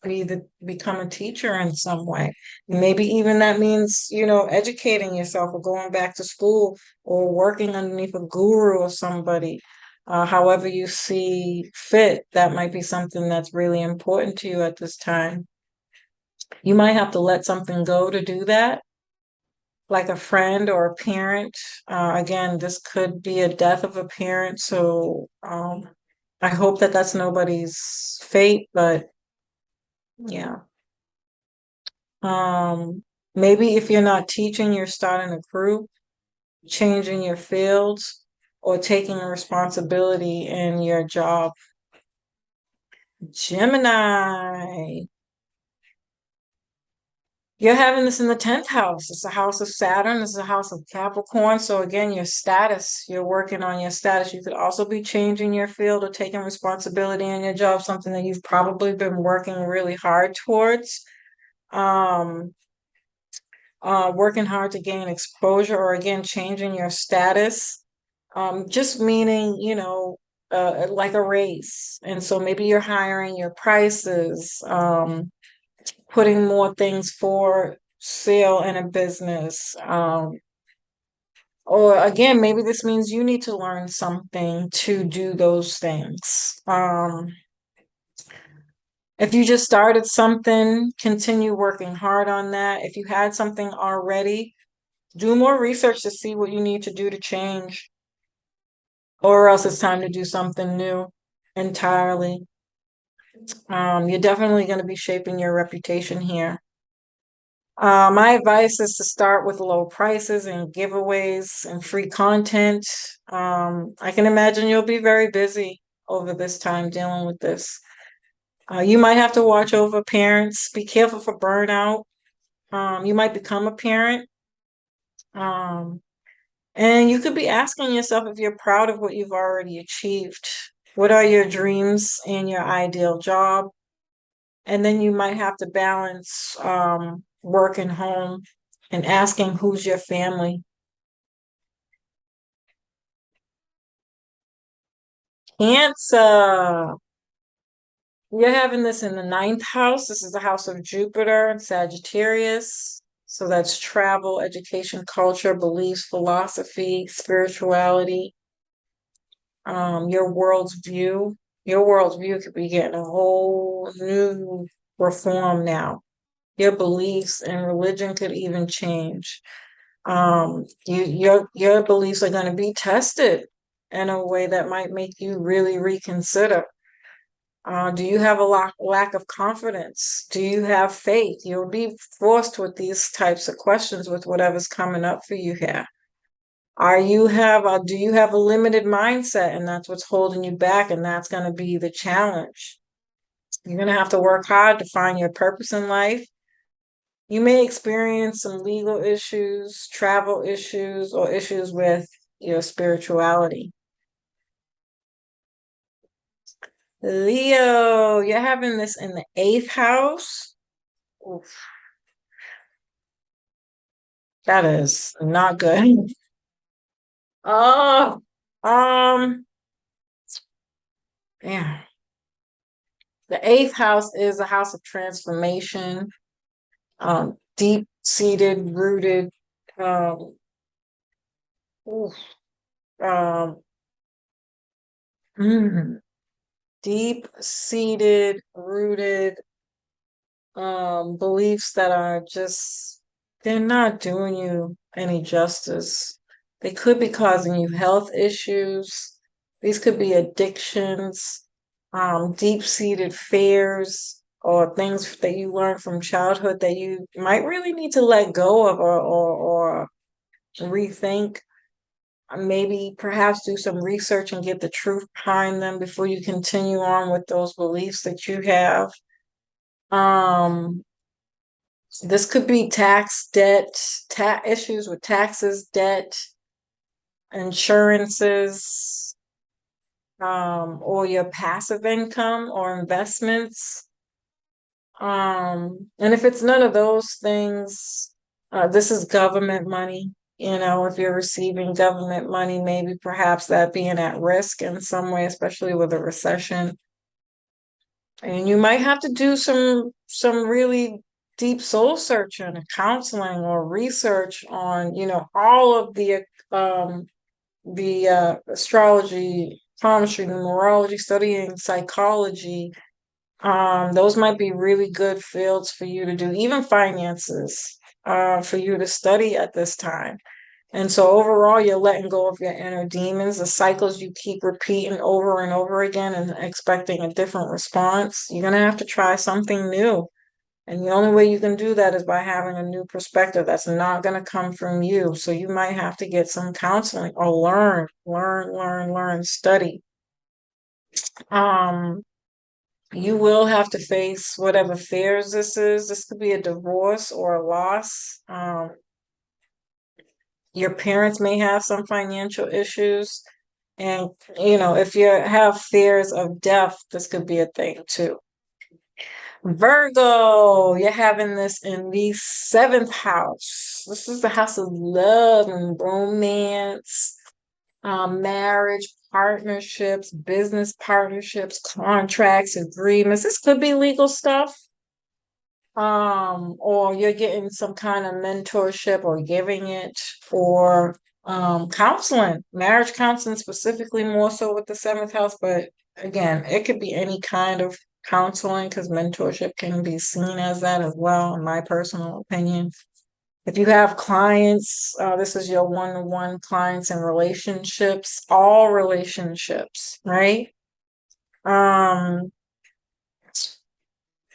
S1: become a teacher in some way. Maybe even that means, educating yourself or going back to school or working underneath a guru or somebody. However you see fit, that might be something that's really important to you at this time. You might have to let something go to do that, like a friend or a parent. Again, this could be a death of a parent, so I hope that that's nobody's fate, but yeah. Maybe if you're not teaching, you're starting a group, changing your fields, or taking responsibility in your job. Gemini, you're having this in the 10th house. It's a house of Saturn. It's a house of Capricorn. So again, your status, you're working on your status. You could also be changing your field or taking responsibility in your job, something that you've probably been working really hard towards. Um, working hard to gain exposure, or again, changing your status. Just meaning, like a race. And so maybe you're hiring your prices, putting more things for sale in a business. Or again, maybe this means you need to learn something to do those things. If you just started something, continue working hard on that. If you had something already, do more research to see what you need to do to change, or else it's time to do something new entirely. You're definitely going to be shaping your reputation here. My advice is to start with low prices and giveaways and free content. I can imagine you'll be very busy over this time dealing with this. You might have to watch over parents. Be careful for burnout. You might become a parent. Um, and you could be asking yourself if you're proud of what you've already achieved. What are your dreams and your ideal job? And then you might have to balance work and home and asking who's your family. Cancer. You're having this in the ninth house. This is the house of Jupiter and Sagittarius. So that's travel, education, culture, beliefs, philosophy, spirituality, your world's view. Your world's view could be getting a whole new reform now. Your beliefs and religion could even change. Your beliefs are going to be tested in a way that might make you really reconsider. Do you have a lack of confidence? Do you have faith? You'll be forced with these types of questions with whatever's coming up for you here. Do you have a limited mindset, and that's what's holding you back, and that's going to be the challenge. You're going to have to work hard to find your purpose in life. You may experience some legal issues, travel issues, or issues with your spirituality. Leo, you're having this in the eighth house. Oof, that is not good. Oh, um, yeah. The eighth house is a house of transformation, deep-seated, rooted, um, oof, um, mm, deep-seated, rooted beliefs that are just, they're not doing you any justice. They could be causing you health issues. These could be addictions, deep-seated fears, or things that you learned from childhood that you might really need to let go of, or rethink. Maybe perhaps do some research and get the truth behind them before you continue on with those beliefs that you have. Um, This could be tax debt, issues with taxes, debt, insurances, or your passive income or investments. And if it's none of those things, this is government money. If you're receiving government money, maybe perhaps that being at risk in some way, especially with a recession. And you might have to do some really deep soul searching, counseling, or research on, all of the astrology, palmistry, numerology, studying psychology. Those might be really good fields for you to do, even finances, for you to study at this time. And so overall, you're letting go of your inner demons, the cycles you keep repeating over and over again and expecting a different response. You're going to have to try something new. And the only way you can do that is by having a new perspective that's not going to come from you. So you might have to get some counseling or learn, study. Um, you will have to face whatever fears this is. This could be a divorce or a loss. Your parents may have some financial issues. And, if you have fears of death, this could be a thing too. Virgo, you're having this in the seventh house. This is the house of love and romance, marriage, partnerships, business partnerships, contracts, agreements. This could be legal stuff. Or you're getting some kind of mentorship or giving it, or counseling, marriage counseling specifically, more so with the seventh house, but again, it could be any kind of counseling because mentorship can be seen as that as well, in my personal opinion. If you have clients, this is your one-to-one clients and relationships, all relationships, right? Um,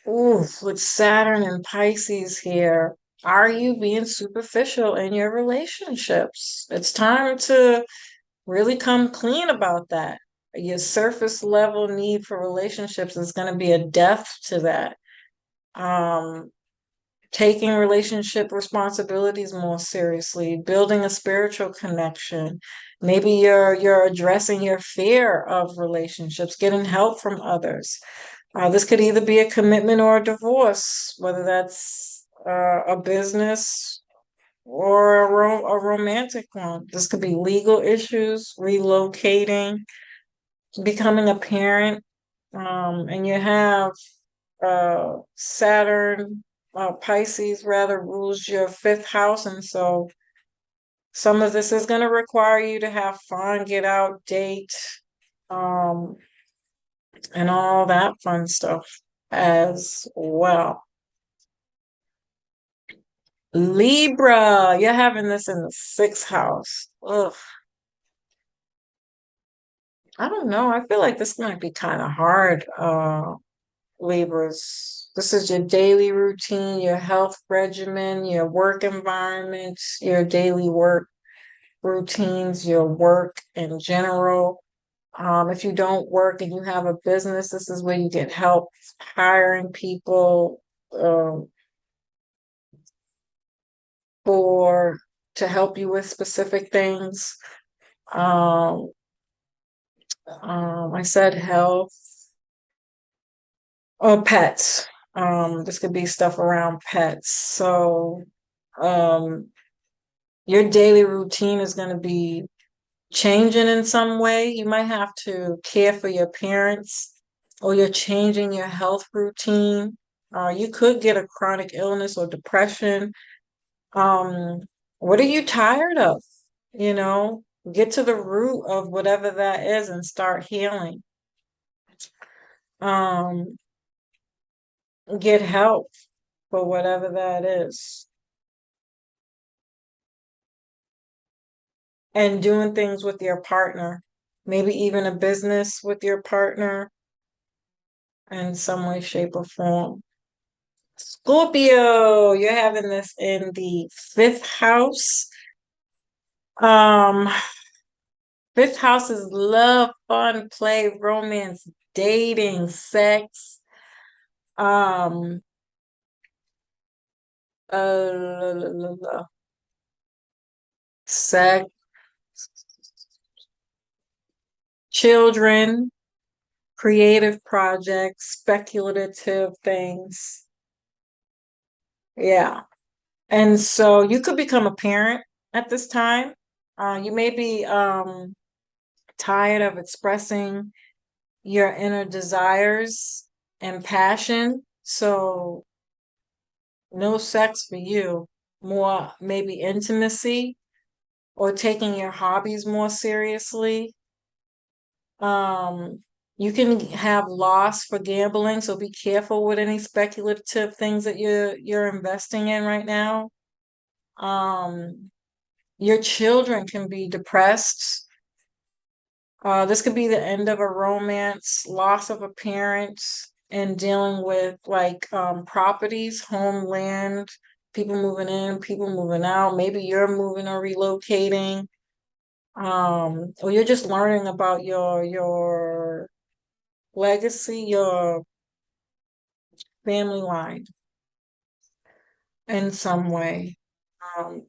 S1: Ooh, with Saturn and Pisces here, are you being superficial in your relationships? It's time to really come clean about that. Your surface level need for relationships is going to be a death to that. Um, Taking relationship responsibilities more seriously, building a spiritual connection. Maybe you're addressing your fear of relationships, getting help from others. This could either be a commitment or a divorce, whether that's a business or a romantic one. This could be legal issues, relocating, becoming a parent. And you have Saturn, Pisces rather, rules your fifth house. And so some of this is going to require you to have fun, get out, date, um, and all that fun stuff as well. Libra, you're having this in the sixth house. Ugh, I don't know. I feel like this might be kind of hard, Libras. This is your daily routine, your health regimen, your work environment, your daily work routines, your work in general. If you don't work and you have a business, this is where you get help hiring people, um, for to help you with specific things. Um, I said health or pets. This could be stuff around pets. So, um, your daily routine is going to be changing in some way. You might have to care for your parents, or you're changing your health routine. You could get a chronic illness or depression. Um, what are you tired of? You know, get to the root of whatever that is and start healing. Um, get help for whatever that is. And doing things with your partner, maybe even a business with your partner in some way, shape, or form. Scorpio, you're having this in the fifth house. Um, Fifth house is love, fun, play, romance, dating, sex, um, uh, sex, children, creative projects, speculative things. Yeah. And so you could become a parent at this time. You may be tired of expressing your inner desires and passion. So no sex for you, more maybe intimacy or taking your hobbies more seriously. Um, you can have loss for gambling, so be careful with any speculative things that you're investing in right now. Um, your children can be depressed. This could be the end of a romance, loss of a parent, and dealing with like properties, homeland, people moving in, people moving out. Maybe you're moving or relocating. Or you're just learning about your legacy, your family line in some way.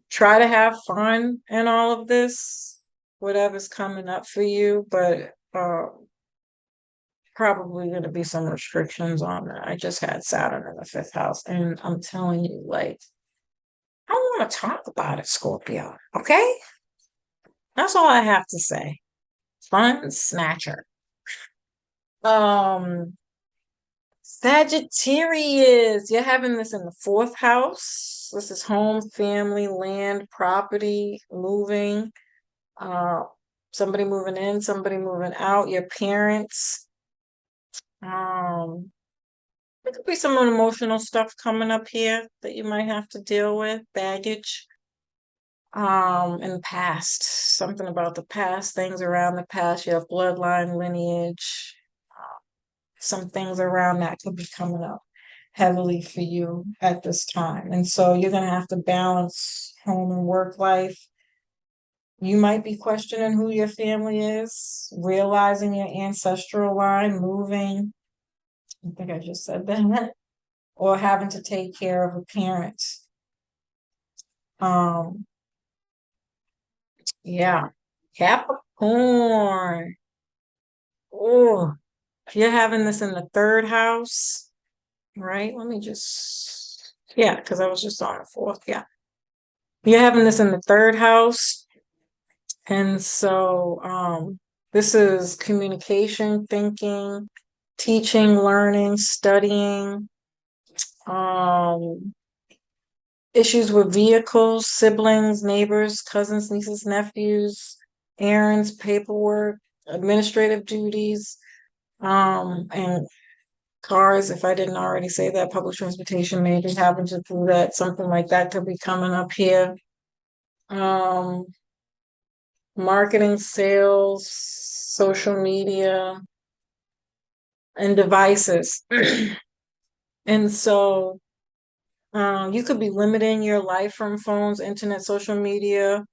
S1: Try to have fun in all of this, whatever's coming up for you, but probably going to be some restrictions on that. I just had Saturn in the fifth house, and I'm telling you, like, I don't want to talk about it, Scorpio. Okay? That's all I have to say. Fun snatcher. Um, Sagittarius, you're having this in the fourth house. This is home, family, land, property, moving, uh, somebody moving in, somebody moving out, your parents. Um, there could be some emotional stuff coming up here that you might have to deal with, baggage. In the past, something about the past, things around the past, your bloodline, lineage, some things around that could be coming up heavily for you at this time. And so you're going to have to balance home and work life. You might be questioning who your family is, realizing your ancestral line, moving. I think I just said that. Or having to take care of a parent. Um, yeah. Capricorn. Oh, you're having this in the third house, right? Let me just, yeah, because I was just on the fourth. Yeah. You're having this in the third house. And so this is communication, thinking, teaching, learning, studying, um, issues with vehicles, siblings, neighbors, cousins, nieces, nephews, errands, paperwork, administrative duties, and cars. If I didn't already say that, public transportation, maybe having to do that, something like that could be coming up here. Um, Marketing, sales, social media, and devices. And so you could be limiting your life from phones, internet, social media,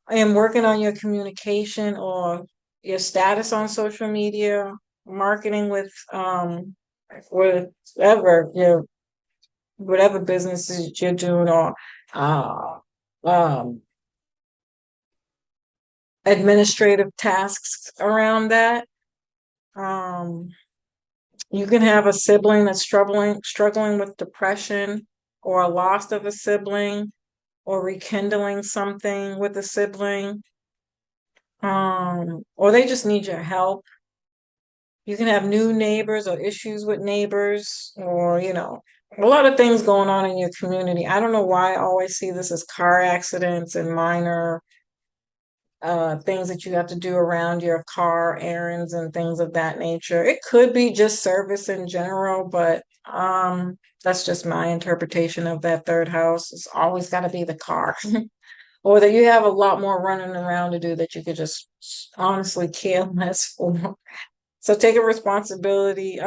S1: and working on your communication or your status on social media, marketing with whatever your whatever businesses you're doing, or uh, um, administrative tasks around that. Um, You can have a sibling that's struggling with depression, or a loss of a sibling, or rekindling something with a sibling. Or they just need your help. You can have new neighbors or issues with neighbors, or a lot of things going on in your community. I don't know why I always see this as car accidents and minor things that you have to do around your car, errands and things of that nature. It could be just service in general, but that's just my interpretation of that third house. It's always got to be the car. Or that you have a lot more running around to do that you could just honestly care less for. So taking responsibility,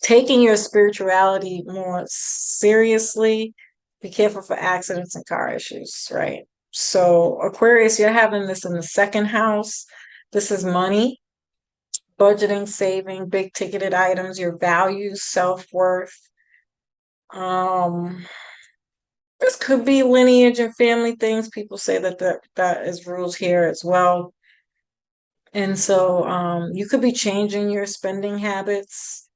S1: taking your spirituality more seriously. Be careful for accidents and car issues, right? So Aquarius, you're having this in the second house. This is money, budgeting, saving, big ticketed items, your values, self-worth. Um, this could be lineage and family things. People say that is rules here as well. And so you could be changing your spending habits,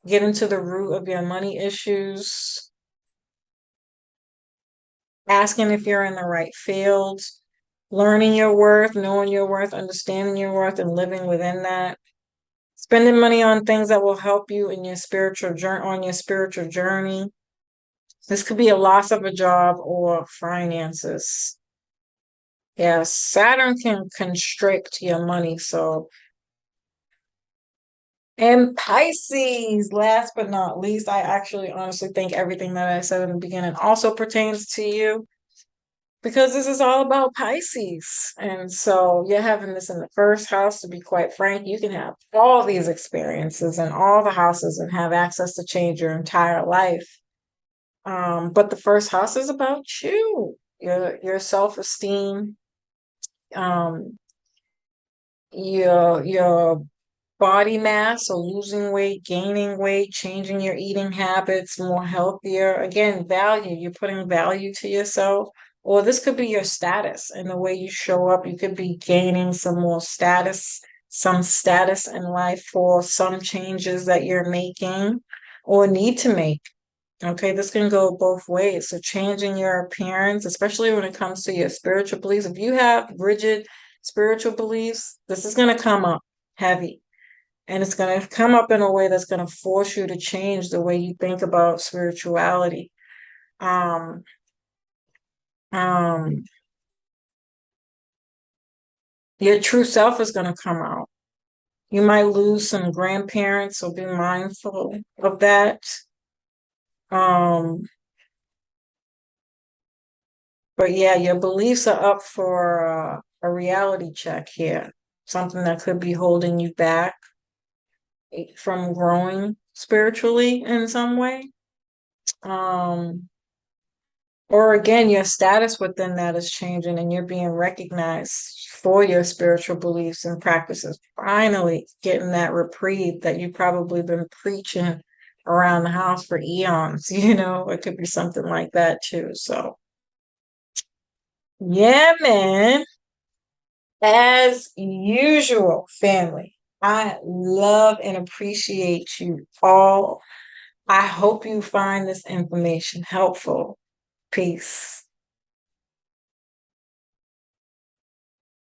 S1: getting to the root of your money issues, asking if you're in the right field, learning your worth, knowing your worth, understanding your worth, and living within that. Spending money on things that will help you in your spiritual journey, on your spiritual journey. This could be a loss of a job or finances. Yeah, Saturn can constrict your money. So, and Pisces, last but not least, I actually honestly think everything that I said in the beginning also pertains to you, because this is all about Pisces. And so you're having this in the first house. To be quite frank, you can have all these experiences in all the houses and have access to change your entire life. But the first house is about you, your self-esteem, um, your body mass, so losing weight, gaining weight, changing your eating habits, more healthier. Again, value, you're putting value to yourself. Or this could be your status and the way you show up. You could be gaining some more status, some status in life for some changes that you're making or need to make. Okay, this can go both ways. So changing your appearance, especially when it comes to your spiritual beliefs. If you have rigid spiritual beliefs, this is going to come up heavy. And it's going to come up in a way that's going to force you to change the way you think about spirituality. Um, um, your true self is going to come out. You might lose some grandparents, so be mindful of that. Um, but yeah, your beliefs are up for a reality check here. Something that could be holding you back from growing spiritually in some way. Um, or again, your status within that is changing and you're being recognized for your spiritual beliefs and practices. Finally getting that reprieve that you've probably been preaching around the house for eons, it could be something like that too. So yeah, man. As usual, family, I love and appreciate you all. I hope you find this information helpful. Peace.